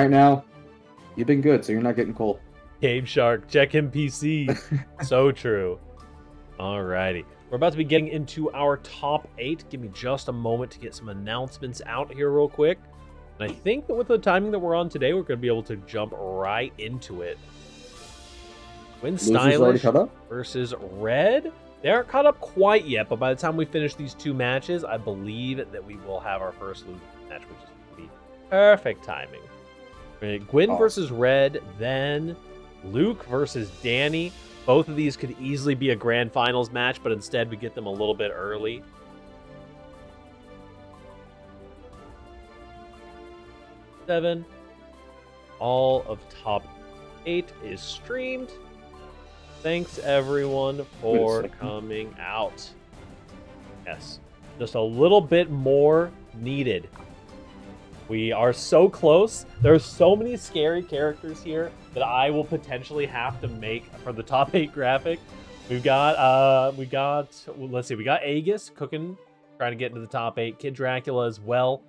Right now, you've been good, so you're not getting cold. Game Shark, check him PC. So true. Alrighty. We're about to be getting into our top 8. Give me just a moment to get some announcements out here real quick. And I think that with the timing that we're on today, we're going to be able to jump right into it. GwynStylish versus Red. They aren't caught up quite yet, but by the time we finish these 2 matches, I believe that we will have our first loser match, which is going to be perfect timing. Gwyn versus Red, then Luke versus Danny. Both of these could easily be a grand finals match, but instead we get them a little bit early. Seven. All of top 8 is streamed. Thanks everyone for coming out. Yes, just a little bit more needed. We are so close. There's so many scary characters here that I will potentially have to make for the top 8 graphic. Let's see, we got Aegis cooking, trying to get into the top 8. Kid Dracula as well.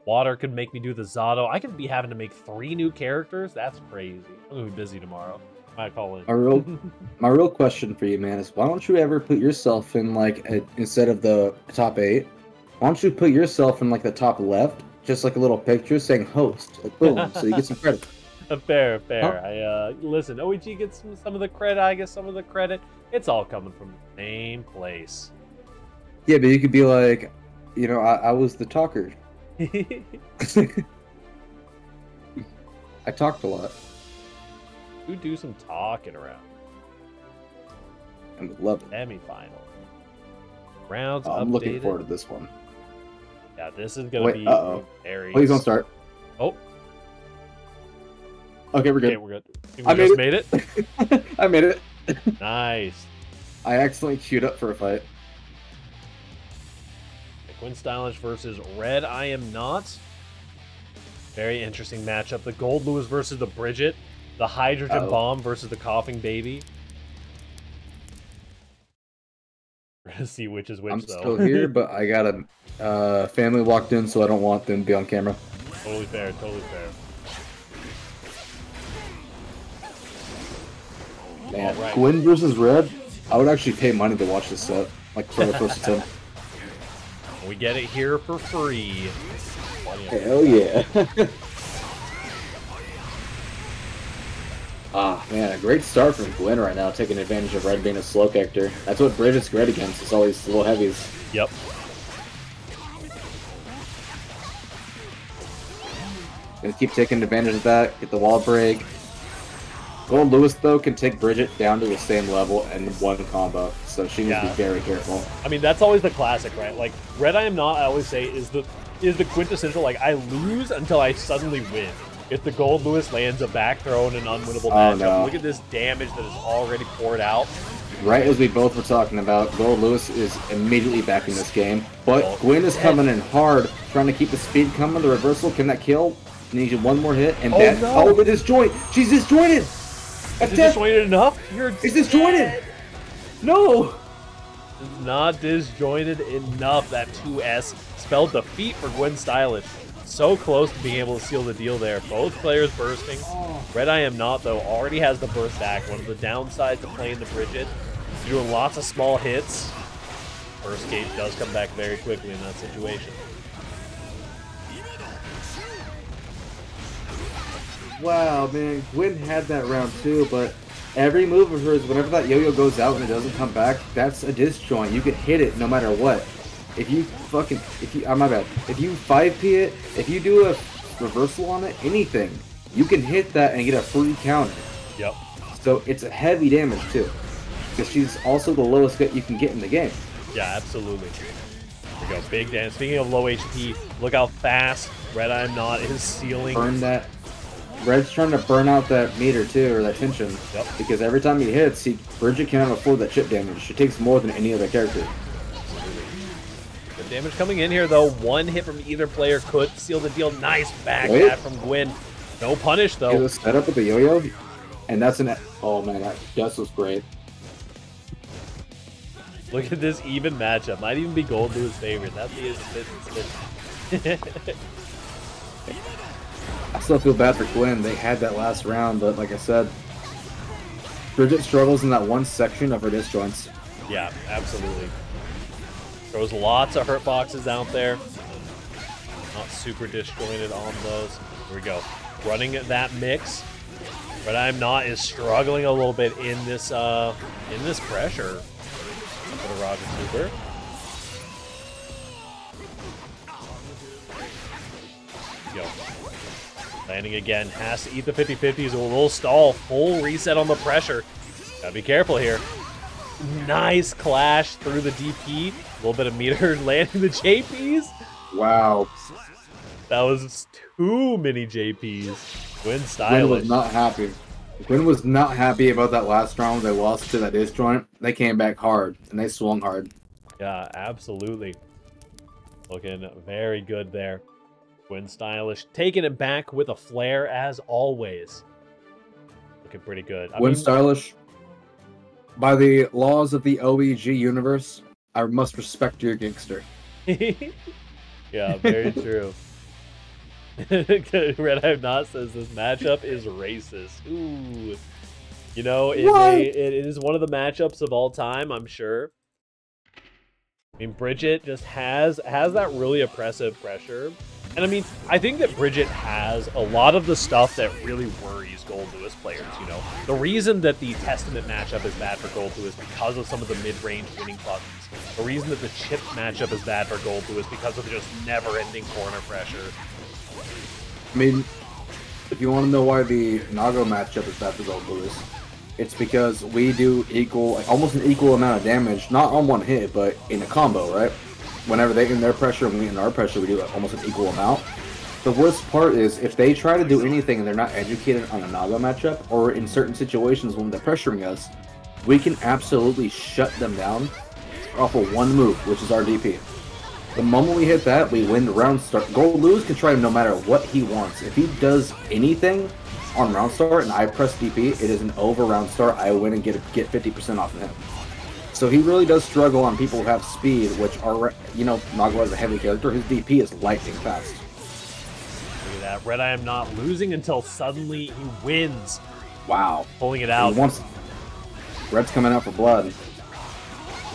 Water could make me do the Zato. I could be having to make 3 new characters. That's crazy. I'm gonna be busy tomorrow. Might call in. My real question for you, man, is why don't you ever put yourself in instead of the top 8? Why don't you put yourself in the top left? Just like a little picture saying host. Boom, so you get some credit. Fair. Huh? Listen, OEG gets some of the credit, I get some of the credit. It's all coming from the same place. Yeah, but you could be like, I was the talker. I talked a lot. You do some talking around. I love it. Semi-final. Rounds I'm updated. looking forward to this one. Yeah, this is going to be very... Please don't start. Oh. Okay, we're good. Okay, we're good. I just made it? I made it. Nice. I accidentally queued up for a fight. GwynStylish versus Red I Am Not. Very interesting matchup. The Goldlewis versus the Bridget. The Hydrogen Bomb versus the Coughing Baby. We're going to see which is which, I'm though. still here, but I got a family walked in, so I don't want them to be on camera. Totally fair, totally fair. Man, right. Gwyn versus Red, I would actually pay money to watch this set, for the first attempt. We get it here for free. Hell yeah. Man, a great start from Gwyn right now, taking advantage of Red being a slow character. That's what Bridget's great against, is all these little heavies. Yep. Gonna keep taking advantage of that, get the wall break. Goldlewis, though, can take Bridget down to the same level in one combo, so she needs to be very careful. I mean, that's always the classic, right? Like, Red I Am Not, I always say, is the quintessential, I lose until I suddenly win. If the Goldlewis lands a back throw in an unwinnable matchup, no. Look at this damage that is already poured out. Right as we both were talking about, Goldlewis is immediately back in this game, but Gwyn is coming in hard, trying to keep the speed coming. The reversal, can that kill? Needs one more hit, and the disjoint! She's disjointed! Is it disjointed enough? It's disjointed! No! Not disjointed enough. That 2S spelled defeat for GwynStylish. So close to being able to seal the deal there. Both players bursting. Red I Am Not, though, already has the burst back. One of the downsides of playing the Bridget, doing lots of small hits. Burst gauge does come back very quickly in that situation. Wow, man, Gwyn had that round too, but every move of hers, whenever that yo-yo goes out and it doesn't come back, that's a disjoint. You can hit it no matter what. If you 5P it, if you do a reversal on it, anything, you can hit that and get a free counter. Yep. So it's a heavy damage too, because she's also the lowest that you can get in the game. Yeah, absolutely. Here we go, big damage. Speaking of low HP, look how fast Red I Am Not is sealing. Burn that. Red's trying to burn out that meter too, or that tension. Yep. Because every time he hits, Bridget cannot afford that chip damage. She takes more than any other character. Good damage coming in here, though. One hit from either player could seal the deal. Nice back that from Gwyn. No punish, though. It was set up with the yo-yo, and that's an... Oh, man, that just was great. Look at this even matchup. Might even be Goldlewis' favorite. That's the I still feel bad for Gwyn. They had that last round, but like I said, Bridget struggles in that one section of her disjoints. Yeah, absolutely. Throws lots of hurt boxes out there. Not super disjointed on those. Here we go. Running that mix. RedI Not is struggling a little bit in this pressure. For the Roger Super. Go. Landing again. Has to eat the 50-50s. A little stall. Full reset on the pressure. Gotta be careful here. Nice clash through the DP. A little bit of meter landing the JPs. Wow. That was too many JPs. GwynStylish. Gwyn was not happy. Gwyn was not happy about that last round. They lost to that disjoint. They came back hard, and they swung hard. Yeah, absolutely. Looking very good there. GwynStylish taking it back with a flare as always. Looking pretty good. GwynStylish, by the laws of the OEG universe, I must respect your gangster. Yeah, very true. RedI Not says this matchup is racist. Ooh. You know, it is one of the matchups of all time, I'm sure. I mean, Bridget just has that really oppressive pressure. And I mean, I think that Bridget has a lot of the stuff that really worries Goldlewis players, you know. The reason that the Testament matchup is bad for Goldlewis is because of some of the mid-range winning buttons. The reason that the Chip matchup is bad for Goldlewis is because of just never-ending corner pressure. I mean, if you want to know why the Nago matchup is bad for Goldlewis, it's because we do almost an equal amount of damage, not on one hit, but in a combo, right? Whenever they in their pressure and we in our pressure, we do almost an equal amount. The worst part is if they try to do anything and they're not educated on a Nago matchup, or in certain situations when they're pressuring us, we can absolutely shut them down off of one move, which is our DP. The moment we hit that, we win the round start. Goldlewis can try him no matter what he wants. If he does anything on round start and I press DP, it is an over round start. I win and get 50% off of him. So he really does struggle on people who have speed, which are, you know, Nago is a heavy character. His DP is lightning fast. Look at that. RedI Not losing until suddenly he wins. Wow. Pulling it out. Red's coming out for blood.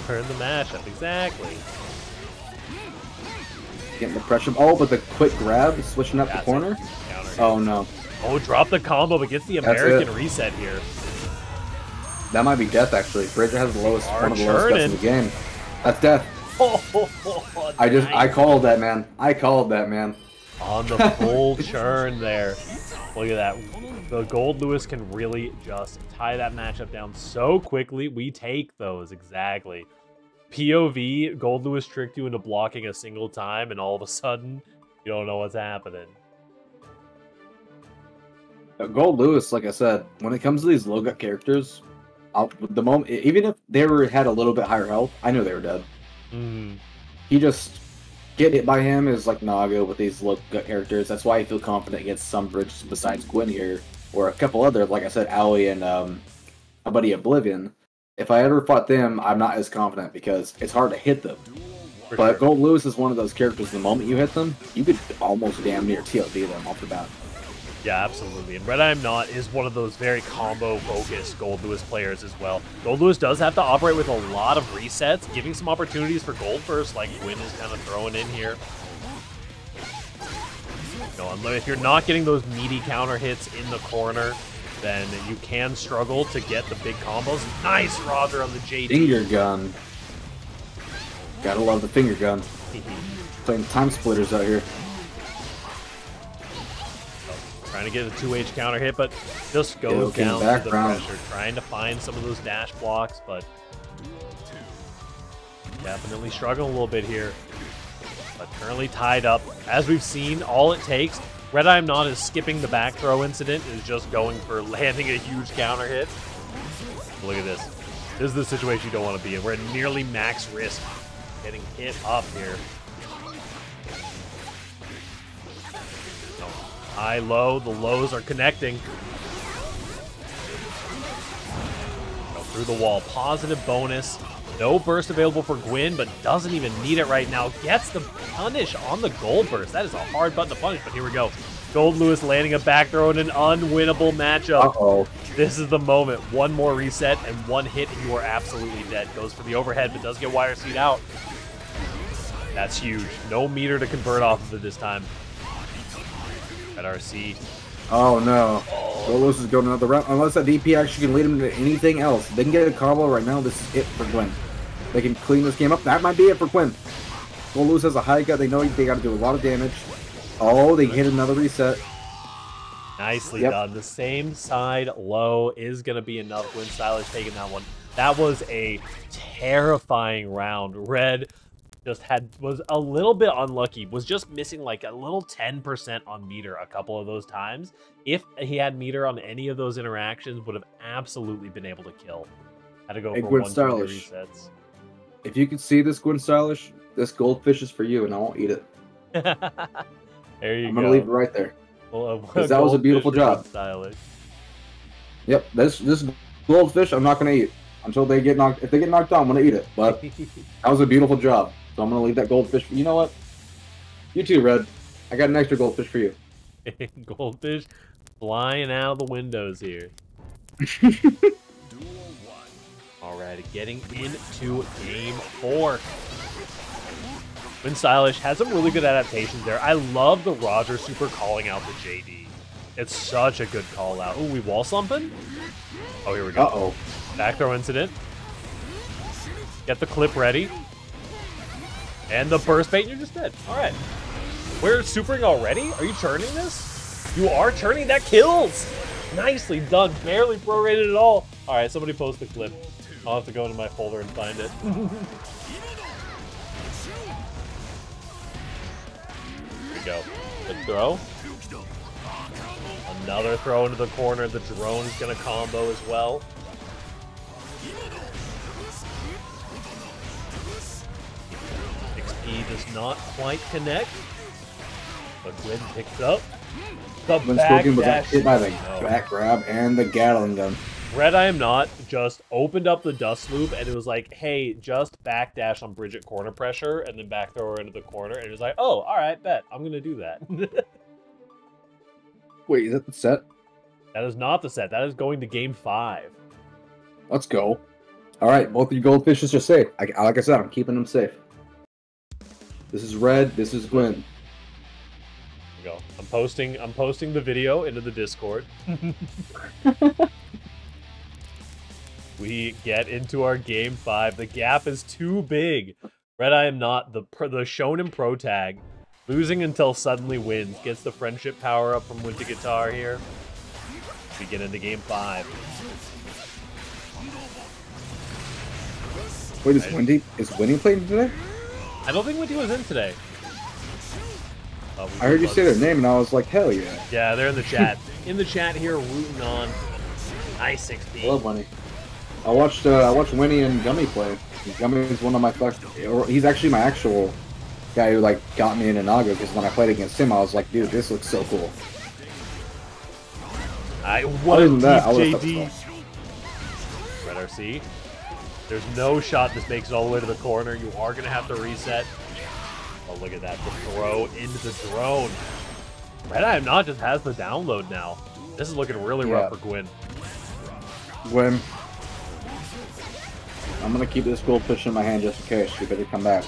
Turn the matchup, exactly. Getting the pressure. Oh, but the quick grab, switching up the corner. Oh, no. Oh, drop the combo, but gets the American reset here. That might be death, actually. Bridget has the lowest, one of the lowest deaths in the game. That's death. I called that, man. I called that, man. On the full churn there. Look at that. The Goldlewis can really just tie that matchup down so quickly. We take those, exactly. POV, Goldlewis tricked you into blocking a single time, and all of a sudden, you don't know what's happening. Goldlewis, like I said, when it comes to these low gut characters, the moment, even if they had a little bit higher health, I knew they were dead. He just get hit by him is like Nago with these low gut characters. That's why I feel confident against some Bridges besides Gwyn here, or a couple other, like I said, Allie and a buddy Oblivion. If I ever fought them, I'm not as confident because it's hard to hit them. But Goldlewis is one of those characters. The moment you hit them, you could almost damn near TLD them off the bat. Yeah, absolutely. And RedI Not is one of those very combo-focused Goldlewis players as well. Goldlewis does have to operate with a lot of resets, giving some opportunities for Gold Burst, like Gwyn is kind of throwing in here. If you're not getting those meaty counter hits in the corner, then you can struggle to get the big combos. Nice Roger on the JD. Finger gun. Gotta love the finger gun. Playing time splitters out here. Trying to get a 2H counter hit, but just goes down to the pressure. Trying to find some of those dash blocks, but definitely struggling a little bit here. But currently tied up. As we've seen, all it takes, RedI Not is skipping the back throw incident, is just going for landing a huge counter hit. Look at this. This is the situation you don't want to be in. We're at nearly max risk getting hit up here. High, low, the lows are connecting. Go through the wall. Positive bonus. No burst available for Gwyn, but doesn't even need it right now. Gets the punish on the gold burst. That is a hard button to punish, but here we go. Goldlewis landing a back throw in an unwinnable matchup. Uh-oh. This is the moment. One more reset and one hit and you are absolutely dead. Goes for the overhead, but does get wire seat out. That's huge. No meter to convert off of it this time. At RC. Oh no. Goldlewis is going another round. Unless that DP actually can lead him to anything else. They can get a combo right now. This is it for Gwyn. They can clean this game up. That might be it for Gwyn. Goldlewis has a high gut. They know they got to do a lot of damage. Oh, they hit another reset. Nicely done. The same side low is going to be enough. GwynStylish taking that one. That was a terrifying round. Red just was a little bit unlucky. Was just missing like a little 10% on meter a couple of those times. If he had meter on any of those interactions, would have absolutely been able to kill. Had to go for 1, 2 resets. If you can see this, GwynStylish, this goldfish is for you, and I won't eat it. There you go. I'm gonna leave it right there. Well, that was a beautiful job. Yep, this goldfish I'm not gonna eat until they get knocked. If they get knocked out, I'm gonna eat it. But that was a beautiful job. So I'm gonna leave that goldfish. You know what? You too, Red. I got an extra goldfish for you. Goldfish flying out of the windows here. Alright, getting into game 4. GwynStylish has some really good adaptations there. I love the Roger super calling out the JD. It's such a good call out. Ooh, we wall slumping? Oh, here we go. Uh-oh. Back throw incident. Get the clip ready. And the burst bait, and you're just dead. Alright. We're supering already? Are you churning this? You are churning? That kills! Nicely done. Barely prorated at all. Alright, somebody post the clip. I'll have to go into my folder and find it. Here we go. Good throw. Another throw into the corner. The drone is going to combo as well. XP does not quite connect. But Gwyn picks up. The back dash. Hit by the back grab and the Gatling gun. RedI am not just opened up the dust loop and it was like, hey, just backdash on Bridget corner pressure and then back throw her into the corner. And it was like, oh, all right, bet. I'm going to do that. Wait, is that the set? That is not the set. That is going to game 5. Let's go. All right, both of you goldfishes are safe. Like I said, I'm keeping them safe. This is Red. This is Gwyn. There we go. I'm posting the video into the Discord. We get into our game 5. The gap is too big. RedI am not the Shonen Pro tag. Losing until suddenly wins. Gets the friendship power up from Winter Guitar here. We get into game 5. Wait, is Winnie playing today? I don't think Winty was in today. I heard you say their name and I was like, hell yeah. Yeah, they're in the chat. In the chat here, rooting on I-16. I love Winnie. I watched Winnie and Gummy play. Gummy is one of my he's actually my actual guy who like got me into Naga because when I played against him, I was like, dude, this looks so cool. What a JD. Red RC. There's no shot this makes it all the way to the corner. You are going to have to reset. Oh, look at that. The throw into the drone. RedI not just has the download now. This is looking really rough for Gwyn. Gwyn. I'm going to keep this goldfish in my hand just in case. You better come back.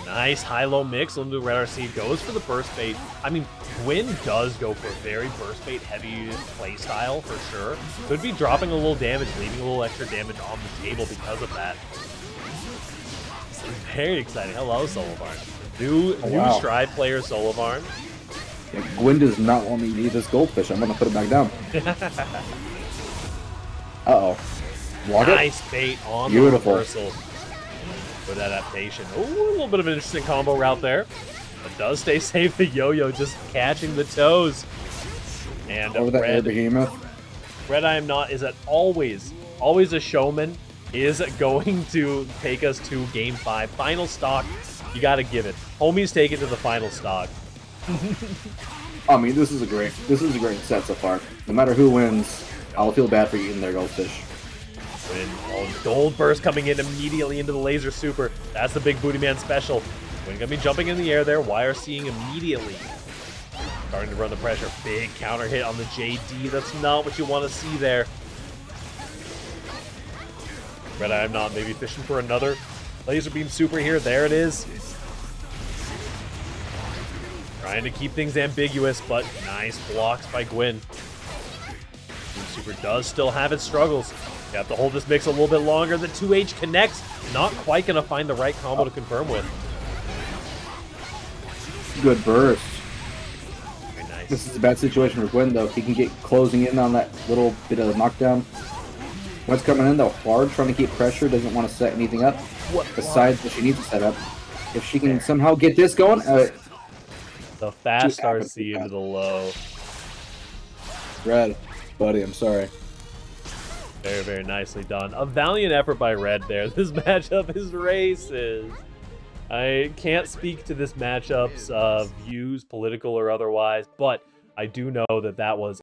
Nice high-low mix into Red RC. Goes for the burst bait. I mean, Gwyn does go for a very burst bait heavy play style for sure. Could be dropping a little damage, leaving a little extra damage on the table because of that. This is very exciting. Hello, Solovarn. New Stride player, Solovarn. Yeah, Gwyn does not want me to eat this goldfish. I'm going to put it back down. Uh-oh. Nice bait on the reversal. Good adaptation. Ooh, a little bit of an interesting combo route there. But does stay safe. The yo-yo just catching the toes. And over that air behemoth. RedI am not is always a showman. Is going to take us to game 5. Final stock. You got to give it. Homies take it to the final stock. I mean, this is a great set so far. No matter who wins, I'll feel bad for eating their goldfish. Oh, Gold Burst coming in immediately into the Laser Super. That's the big Booty Man special. Gwyn gonna be jumping in the air there. Wire seeing immediately. Starting to run the pressure. Big counter hit on the JD. That's not what you want to see there. RedI, I'm not maybe fishing for another Laser Beam Super here. There it is. Trying to keep things ambiguous, but nice blocks by Gwyn. Beam Super does still have its struggles. You have to hold this mix a little bit longer. The 2H connects. Not quite going to find the right combo to confirm with. Good burst. Very nice. This is a bad situation for Gwyn, though. If he can get closing in on that little bit of knockdown. What's coming in, though, hard, trying to keep pressure, doesn't want to set anything up besides what she needs to set up. If she can somehow get this going... the fast RC into the low. Red, buddy, I'm sorry. Very, very nicely done. A valiant effort by Red there. This matchup is racist. I can't speak to this matchup's views, political or otherwise, but I do know that that was